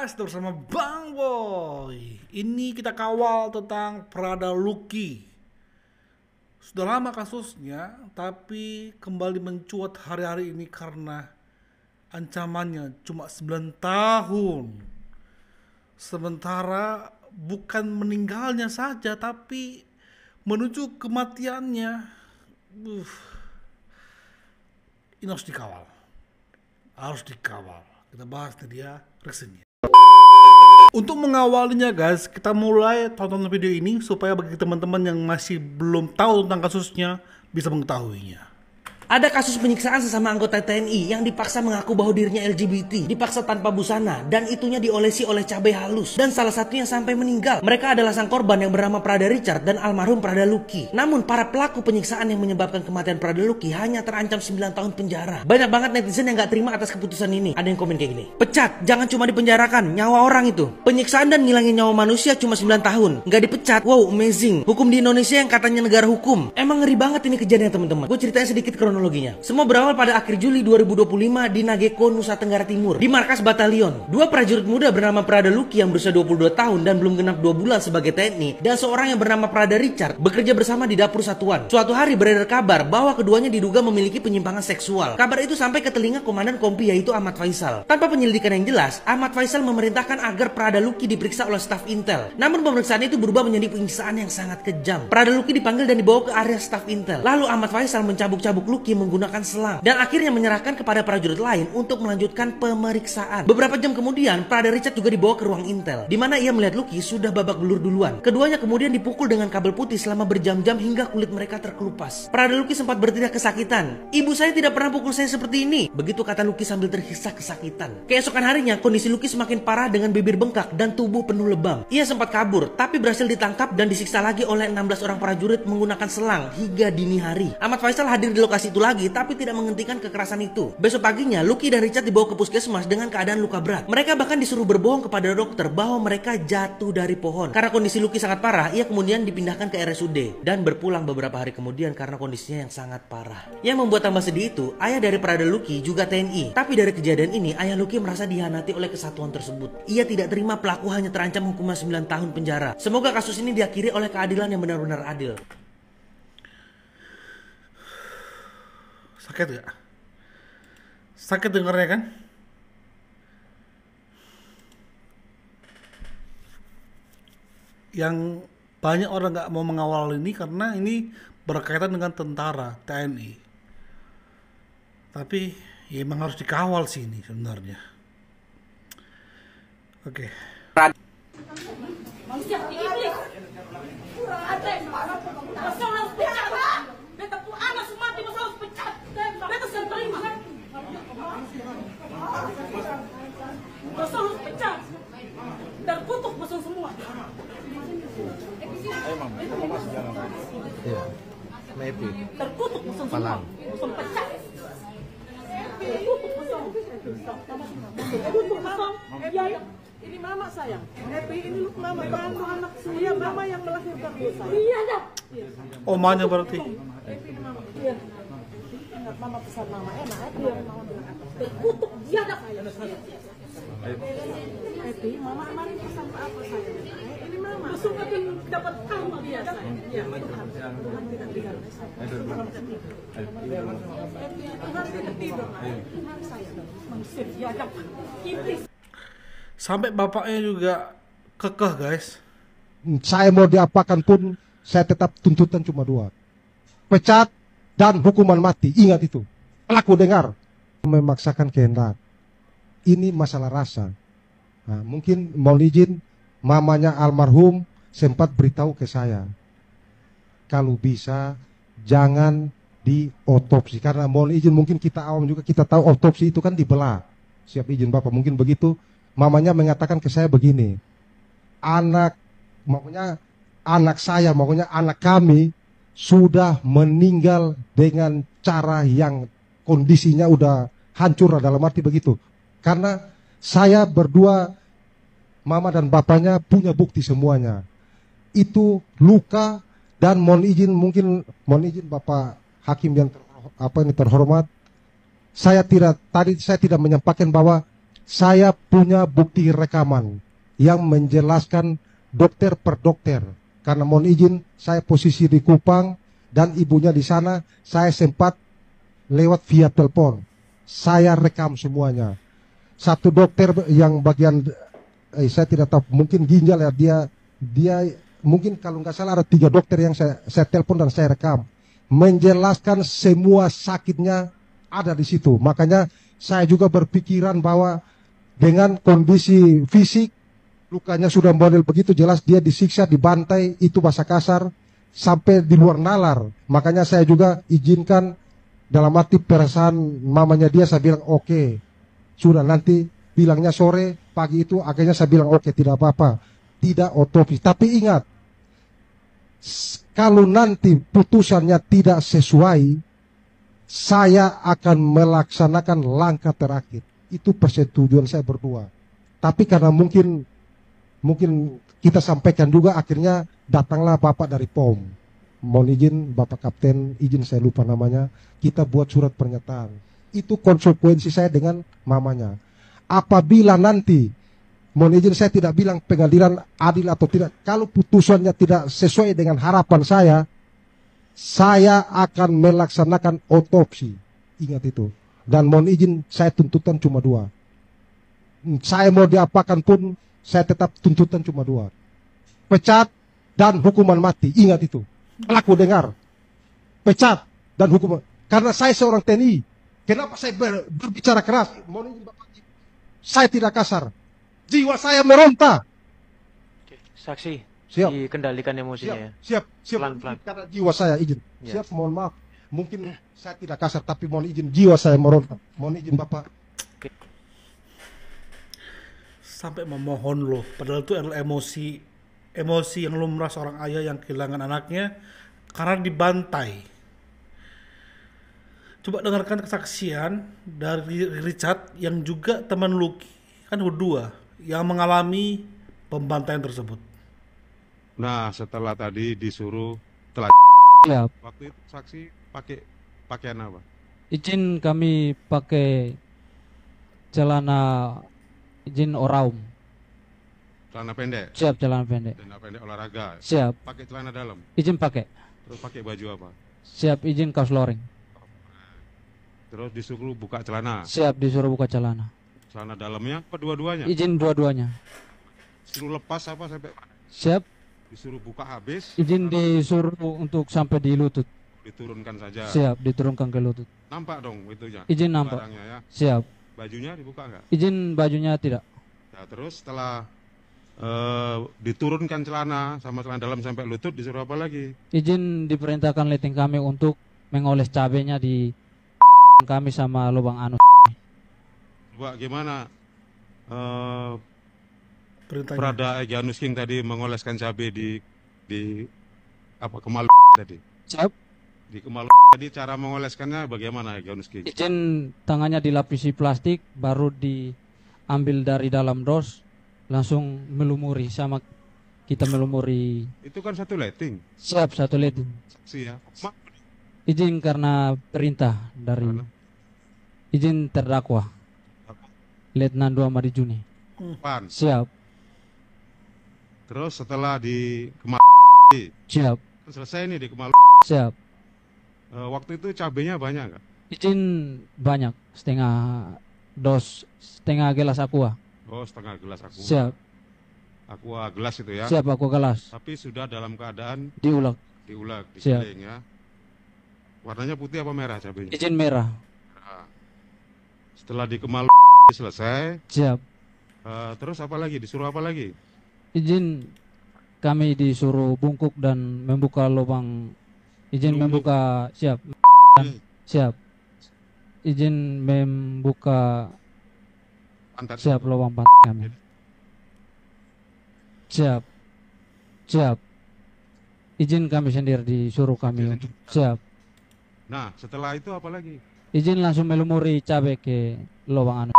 guys, bersama Bang Boy. Ini kita kawal tentang Prada Lucky. Sudah lama kasusnya, tapi kembali mencuat hari-hari ini karena ancamannya cuma 9 tahun. Sementara bukan meninggalnya saja, tapi menuju kematiannya. Ini harus dikawal. Harus dikawal. Kita bahas nih dia reaksinya. Untuk mengawalinya guys, kita mulai tonton video ini supaya bagi teman-teman yang masih belum tahu tentang kasusnya bisa mengetahuinya. Ada kasus penyiksaan sesama anggota TNI yang dipaksa mengaku bahwa dirinya LGBT, dipaksa tanpa busana, dan itunya diolesi oleh cabai halus. Dan salah satunya sampai meninggal. Mereka adalah sang korban yang bernama Prada Richard dan almarhum Prada Lucky. Namun para pelaku penyiksaan yang menyebabkan kematian Prada Lucky hanya terancam 9 tahun penjara. Banyak banget netizen yang gak terima atas keputusan ini. Ada yang komen kayak gini, pecat, jangan cuma dipenjarakan, nyawa orang itu. Penyiksaan dan ngilangin nyawa manusia cuma 9 tahun, gak dipecat. Wow, amazing. Hukum di Indonesia yang katanya negara hukum. Emang ngeri banget ini kejadian teman-teman. Gue ceritain sedikit kronologinya. Semua berawal pada akhir Juli 2025 di Nageko, Nusa Tenggara Timur, di markas batalion. Dua prajurit muda bernama Prada Lucky yang berusia 22 tahun dan belum genap 2 bulan sebagai TNI, dan seorang yang bernama Prada Richard bekerja bersama di dapur satuan. Suatu hari beredar kabar bahwa keduanya diduga memiliki penyimpangan seksual. Kabar itu sampai ke telinga komandan kompi yaitu Ahmad Faisal. Tanpa penyelidikan yang jelas, Ahmad Faisal memerintahkan agar Prada Lucky diperiksa oleh staf Intel. Namun pemeriksaan itu berubah menjadi penyiksaan yang sangat kejam. Prada Lucky dipanggil dan dibawa ke area staf Intel. Lalu Ahmad Faisal mencabuk-cabuk Lucky menggunakan selang dan akhirnya menyerahkan kepada prajurit lain untuk melanjutkan pemeriksaan. Beberapa jam kemudian, Prada Richard juga dibawa ke ruang Intel, di mana ia melihat Lucky sudah babak belur duluan. Keduanya kemudian dipukul dengan kabel putih selama berjam-jam hingga kulit mereka terkelupas. Prada Lucky sempat berteriak kesakitan. "Ibu saya tidak pernah pukul saya seperti ini," begitu kata Lucky sambil terhisa kesakitan. Keesokan harinya, kondisi Lucky semakin parah dengan bibir bengkak dan tubuh penuh lebam. Ia sempat kabur, tapi berhasil ditangkap dan disiksa lagi oleh 16 orang prajurit menggunakan selang hingga dini hari. Ahmad Faisal hadir di lokasi itu lagi, tapi tidak menghentikan kekerasan itu. Besok paginya, Lucky dan Richard dibawa ke puskesmas dengan keadaan luka berat. Mereka bahkan disuruh berbohong kepada dokter bahwa mereka jatuh dari pohon. Karena kondisi Lucky sangat parah, ia kemudian dipindahkan ke RSUD dan berpulang beberapa hari kemudian karena kondisinya yang sangat parah. Yang membuat tambah sedih itu, ayah dari Prada Lucky juga TNI. Tapi dari kejadian ini, ayah Lucky merasa dihianati oleh kesatuan tersebut. Ia tidak terima pelaku hanya terancam hukuman 9 tahun penjara. Semoga kasus ini diakhiri oleh keadilan yang benar-benar adil. Sakit gak? Sakit dengarnya kan? Yang banyak orang gak mau mengawal ini karena ini berkaitan dengan tentara TNI. Tapi ya emang harus dikawal sih ini sebenarnya. Oke. Harus pecah dan kutuk musuh semua. Iya, maybe. Terkutuk musuh semua. Musuh pecah. Terkutuk musuh. Terkutuk musuh. Ya, ini mama sayang. Happy ini lu mama kandung anak saya, mama yang melahirkan saya. Iya dah. Omanya berarti. Happy ini mama. Iya. Ingat mama pesan mama enak. Iya, mama bilang apa? Terkutuk dia dah saya. Happy, mama kemarin pesan apa saya? Ini mama. Musuh tapi dapat kamu dia saya. Iya. Tuhan tidak tinggal saya. Happy, Tuhan tidak tidur. Mari saya. Manusia dia dapat iblis. Sampai bapaknya juga kekeh guys. Saya mau diapakan pun, saya tetap tuntutan cuma 2. Pecat dan hukuman mati. Ingat itu. Pelaku dengar. Memaksakan kehendak. Ini masalah rasa. Nah, mungkin mohon izin, mamanya almarhum sempat beritahu ke saya, kalau bisa jangan diotopsi. Karena mohon izin, mungkin kita awam juga, kita tahu otopsi itu kan dibelah. Siap izin Bapak, mungkin begitu. Mamanya mengatakan ke saya begini, anak saya, makanya anak kami sudah meninggal dengan cara yang kondisinya udah hancur, dalam arti begitu. Karena saya berdua, mama dan bapaknya punya bukti semuanya. Itu luka, dan mohon izin Bapak Hakim yang terhormat, saya tidak menyampaikan bahwa Saya punya bukti rekaman yang menjelaskan dokter per dokter. Karena mohon izin, saya posisi di Kupang dan ibunya di sana, saya sempat lewat via telepon. Saya rekam semuanya. Satu dokter yang bagian, saya tidak tahu, mungkin ginjal ya, dia mungkin kalau nggak salah ada 3 dokter yang saya telepon dan saya rekam. Menjelaskan semua sakitnya ada di situ. Makanya saya juga berpikiran bahwa dengan kondisi fisik, lukanya sudah model begitu jelas, dia disiksa, dibantai, itu bahasa kasar, sampai di luar nalar. Makanya saya juga izinkan dalam arti perasaan mamanya dia, saya bilang oke, sudah nanti bilangnya sore, pagi itu akhirnya saya bilang oke, tidak apa-apa, tidak otopsi. Tapi ingat, kalau nanti putusannya tidak sesuai, saya akan melaksanakan langkah terakhir. Itu persetujuan saya berdua. Tapi karena mungkin kita sampaikan juga, akhirnya datanglah Bapak dari POM. Mohon izin Bapak Kapten, izin saya lupa namanya, kita buat surat pernyataan. Itu konsekuensi saya dengan mamanya. Apabila nanti, mohon izin saya tidak bilang pengadilan adil atau tidak, kalau putusannya tidak sesuai dengan harapan saya akan melaksanakan otopsi. Ingat itu. Dan mohon izin, saya tuntutan cuma 2. Saya mau diapakan pun, saya tetap tuntutan cuma 2. Pecat dan hukuman mati. Ingat itu. Pelaku dengar. Pecat dan hukuman. Karena saya seorang TNI. Kenapa saya berbicara keras? Mohon izin Bapak. Saya tidak kasar. Jiwa saya meronta. Oke, saksi, Siap. dikendalikan emosinya ya. Siap. Pelan-pelan. Karena jiwa saya izin. Ya. Siap, mohon maaf. Mungkin saya tidak kasar, tapi mohon izin, jiwa saya meronta. Mohon izin Bapak. Sampai memohon loh, padahal itu adalah emosi yang lumrah seorang ayah yang kehilangan anaknya karena dibantai. Coba dengarkan kesaksian dari Richard yang juga teman Lucky, kan berdua yang mengalami pembantaian tersebut. Nah, setelah tadi disuruh telah Ya, waktu itu saksi pakai pakaian apa? izin kami pakai celana, izin oraum. Celana pendek, Siap, celana pendek. celana pendek olahraga. Siap, Pakai celana dalam. izin pakai. Terus pakai baju apa? Siap, izin kaos loreng. Terus disuruh buka celana. Siap, disuruh buka celana. Celana dalamnya apa dua-duanya? Izin dua-duanya. Suruh lepas apa sampai Siap, disuruh buka habis? izin apa disuruh untuk sampai di lutut. diturunkan saja. Siap, diturunkan ke lutut. Nampak dong itunya. Izin nampak. Barangnya ya. Siap, Bajunya dibuka enggak? izin bajunya tidak. Ya, terus setelah diturunkan celana sama celana dalam sampai lutut disuruh apa lagi? Izin diperintahkan letting kami untuk mengoles cabenya di kami sama lubang anus. Coba gimana Perintahnya. Prada Egyanus King tadi mengoleskan cabai di apa kemal tadi? Siap, Di kemal tadi cara mengoleskannya bagaimana Egyanus King? izin tangannya dilapisi plastik, baru diambil dari dalam dos, langsung melumuri sama kita melumuri. Itu kan satu letting. Siap, satu letting. Saksi ya. Izin karena perintah dari Karena? izin terdakwa Letnan 2 Madi Juni. Pan. Siap, Terus setelah di kemal siap, selesai nih di kemal. siap. Waktu itu cabenya banyak nggak? Izin banyak, setengah gelas aqua. Oh, setengah gelas aqua. Siap, Aqua gelas itu ya. siap aqua gelas. Tapi sudah dalam keadaan Diulek. diulek, Siap. digiling ya. Warnanya putih apa merah cabenya? Izin merah. Nah, setelah dikemal selesai, Siap. terus apa lagi? Disuruh apa lagi? Izin kami disuruh bungkuk dan membuka lubang. Izin Bungkuk. membuka, siap. Siap. Izin membuka, Pantat. siap, lubang pantat kami. Siap. Siap. Izin kami sendiri disuruh kami untuk siap. Nah, setelah itu apa lagi? Izin langsung melumuri cabai ke lubang anu.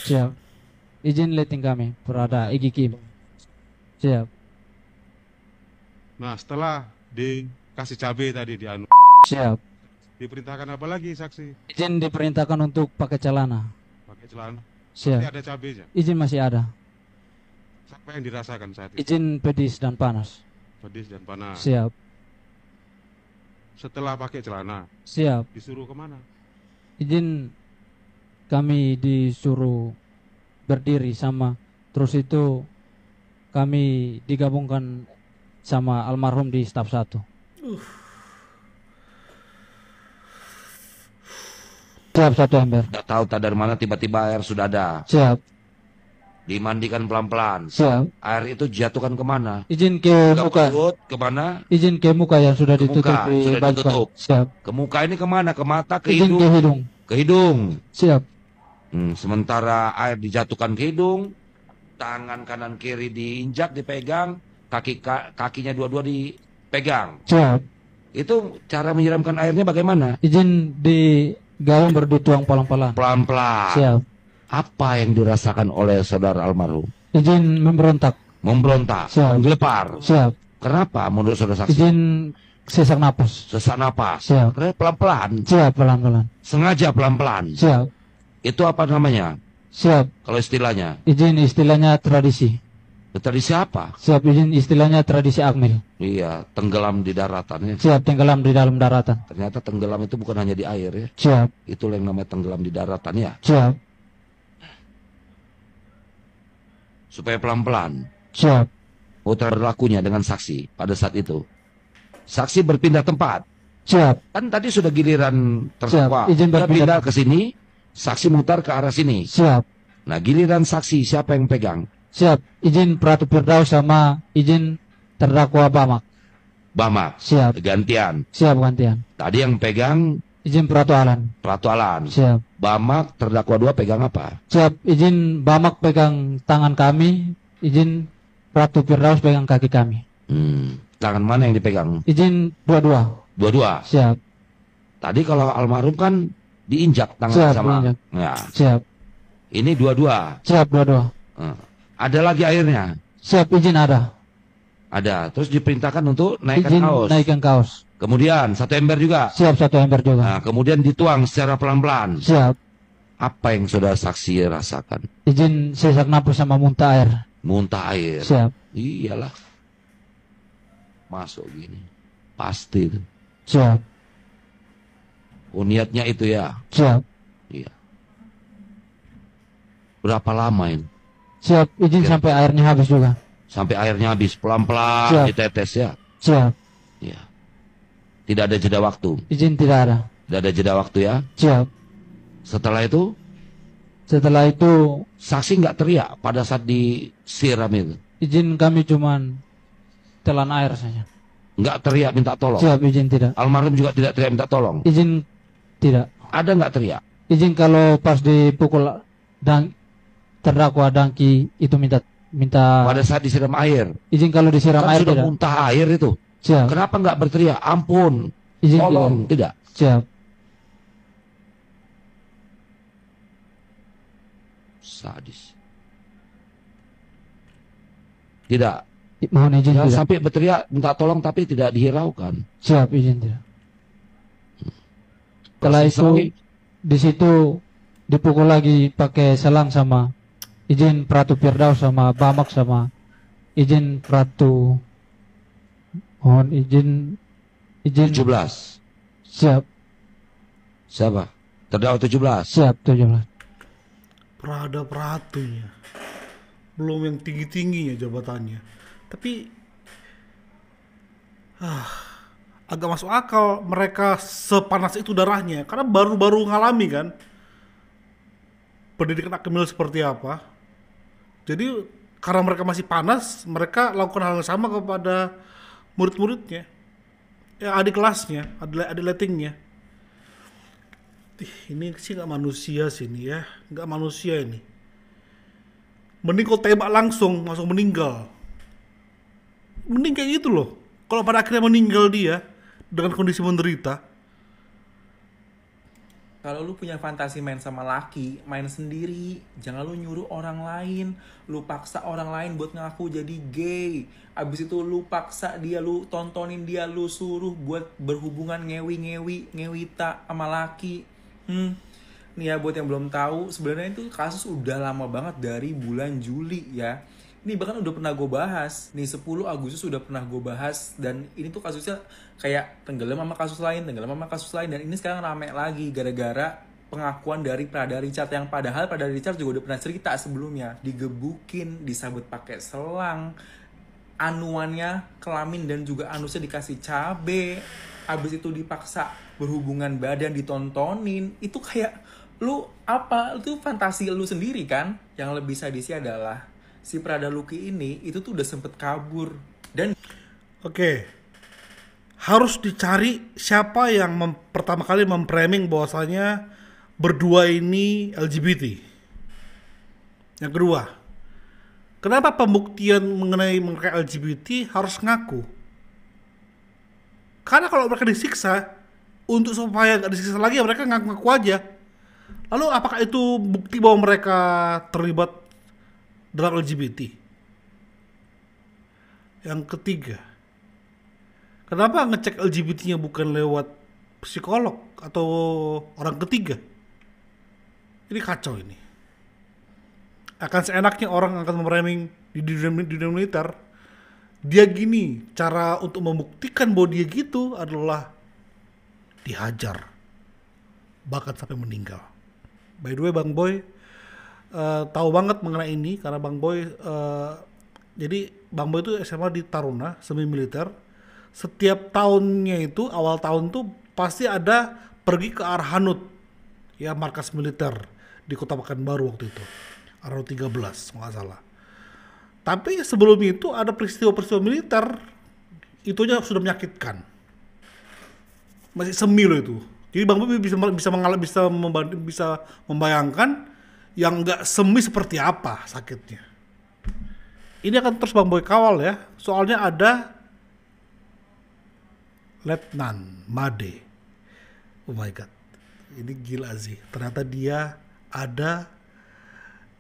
Siap. Izin letting kami Prada Igi Kim. Siap. Nah, setelah dikasih cabai tadi di anu, Siap. diperintahkan apa lagi saksi? Izin diperintahkan untuk pakai celana. Pakai celana. Siap. Masih ada cabenya. Izin masih ada. Apa yang dirasakan saat itu? Izin pedis dan panas. Pedis dan panas. Siap. Setelah pakai celana, Siap. disuruh kemana? Izin kami disuruh berdiri sama, terus itu kami digabungkan sama almarhum di staf 1. Siap 1 ember. Tidak tahu tak dari mana tiba-tiba air sudah ada. Siap. Dimandikan pelan-pelan. Siap. Air itu jatuhkan kemana? Izin ke Ke muka. perut, kemana? Izin ke muka yang sudah Ke ditutup muka, di sudah baju. ditutup. Siap. Ke muka ini kemana? Ke mata, ke Izin ke hidung? hidung. Ke hidung. Siap. Sementara air dijatuhkan ke hidung, tangan kanan kiri diinjak, dipegang, kakinya dua-dua dipegang. Siap. Itu cara menyiramkan airnya bagaimana? Izin di gaung berdituang pelan-pelan. Pelan-pelan. Siap. Apa yang dirasakan oleh saudara almarhum? Izin memberontak. Memberontak, Siap. menggelepar. Siap. Kenapa menurut saudara saksi? Izin sesak napas. Sesak napas. Siap. Karena pelan-pelan. Siap pelan-pelan. Sengaja pelan-pelan. Siap. Itu apa namanya? Siap. Kalau istilahnya. Izin istilahnya tradisi. Tradisi apa? Siap, izin istilahnya tradisi akmil. Iya, tenggelam di daratan ya. Siap, tenggelam di dalam daratan. Ternyata tenggelam itu bukan hanya di air ya. Siap. Itu yang namanya tenggelam di daratan ya. Siap. Supaya pelan-pelan. Siap. Putra berlakunya dengan saksi pada saat itu. Saksi berpindah tempat. Siap. Kan tadi sudah giliran terdakwa. Siap, izin Dia berpindah. pindah ke sini, saksi mutar ke arah sini. Siap. Nah, giliran saksi siapa yang pegang? Siap, izin Pratu Firdaus sama izin terdakwa Bamak. Bamak. Siap. Gantian. Siap gantian. Tadi yang pegang Izin Pratu Alan. Pratu Alan. Siap. Bamak terdakwa 2 pegang apa? Siap, izin Bamak pegang tangan kami, izin Pratu Firdaus pegang kaki kami. Tangan mana yang dipegang? Izin dua-dua. Dua-dua. Siap. Tadi kalau almarhum kan diinjak tangan Siap, sama. diinjak. Ya. Siap. Ini dua-dua. Siap dua-dua. Ada lagi airnya? Siap, izin ada. Ada. Terus diperintahkan untuk naikkan Izin kaos. naikkan kaos. Kemudian 1 ember juga. Siap, 1 ember juga. Nah, kemudian dituang secara pelan-pelan. Siap. Apa yang saudara saksi rasakan? Izin sesak napas sama muntah air. Muntah air. Siap. Iyalah. Masuk gini. Pasti itu. Siap. Oh, niatnya itu ya. Siap. Iya. Berapa lama ini? Siap, izin Kira-kira. sampai airnya habis juga. Sampai airnya habis pelan-pelan Siap. ditetes ya. Siap. Iya. Tidak ada jeda waktu. Izin tidak ada. Tidak ada jeda waktu ya. Siap. Setelah itu Setelah itu saksi nggak teriak pada saat disiram itu. izin kami cuman telan air saja. Nggak teriak minta tolong. Siap, izin tidak. Almarhum juga tidak teriak minta tolong. Izin tidak. Ada nggak teriak? Izin kalau pas dipukul dan terdakwa Dangki itu minta Pada saat disiram air. izin kalau disiram Kan air sudah tidak. muntah air itu. Siap. Kenapa nggak berteriak? Ampun. Izin Tolong. Tidak. Siap. Sadis. Tidak. Mohon izin Jangan tidak. sampai berteriak minta tolong tapi tidak dihiraukan. Siap, izin tidak. Setelah Proses itu lagi. di situ dipukul lagi pakai selang sama izin Pratu Firdaus sama Bamak sama izin Pratu. Mohon izin 17. Siap. Siapa? Terdakwa 17. Siap 17. Pratunya. Belum yang tinggi-tingginya jabatannya. Tapi agak masuk akal mereka sepanas itu darahnya karena baru-baru ngalami kan pendidikan akmil seperti apa. Jadi karena mereka masih panas, mereka lakukan hal yang sama kepada murid-muridnya, ya adik kelasnya, adik lettingnya. Ini sih nggak manusia sih ini ya, nggak manusia ini. Mending kau tembak langsung meninggal. Mending kayak gitu loh. Kalau pada akhirnya meninggal dia dengan kondisi menderita. Kalau lu punya fantasi main sama laki, main sendiri. Jangan lu nyuruh orang lain. Lu paksa orang lain buat ngaku jadi gay. Abis itu lu paksa dia, lu tontonin dia, lu suruh buat berhubungan ngewita sama laki. Nih ya, buat yang belum tahu, sebenarnya itu kasus udah lama banget dari bulan Juli ya. Ini bahkan udah pernah gue bahas. Nih 10 Agustus udah pernah gue bahas. Dan ini tuh kasusnya kayak tenggelam sama kasus lain, tenggelam sama kasus lain. Dan ini sekarang rame lagi gara-gara pengakuan dari Prada Richard. Yang padahal Prada Richard juga udah pernah cerita sebelumnya. Digebukin, disabet pakai selang, anuannya kelamin dan juga anusnya dikasih cabe. Abis itu dipaksa berhubungan badan, ditontonin. Itu kayak lu apa, itu fantasi lu sendiri kan. Yang lebih sadisnya adalah si Prada Lucky ini itu tuh udah sempet kabur. Dan Oke, harus dicari siapa yang pertama kali memframing bahwasanya berdua ini LGBT. Yang kedua, kenapa pembuktian mengenai mereka LGBT harus ngaku? Karena kalau mereka disiksa, untuk supaya nggak disiksa lagi ya mereka ngaku-ngaku aja. Lalu apakah itu bukti bahwa mereka terlibat dalam LGBT? Yang ketiga, kenapa ngecek LGBT-nya bukan lewat psikolog atau orang ketiga? Ini kacau ini. Akan seenaknya orang akan memframing di dunia militer. Dia gini, cara untuk membuktikan bahwa dia gitu adalah dihajar, bahkan sampai meninggal. By the way, Bang Boy tahu banget mengenai ini karena Bang Boy jadi Bang Boy itu SMA di Taruna semi militer. Setiap tahunnya itu awal tahun tuh pasti ada pergi ke Arhanud, ya markas militer di Kota Pekanbaru waktu itu, Arhanud 13 nggak salah. Tapi sebelum itu ada peristiwa-peristiwa militer, itunya sudah menyakitkan, masih semi loh itu. Jadi Bang Boy bisa membayangkan yang nggak semi seperti apa sakitnya. Ini akan terus Bang Boy kawal ya. Soalnya ada Letnan Made. Oh my god. Ini gila sih. Ternyata dia ada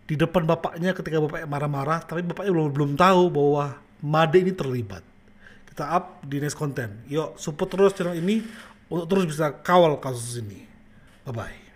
di depan bapaknya ketika bapaknya marah-marah, tapi bapaknya belum tahu bahwa Made ini terlibat. Kita up di next content. Yuk support terus channel ini untuk terus bisa kawal kasus ini. Bye bye.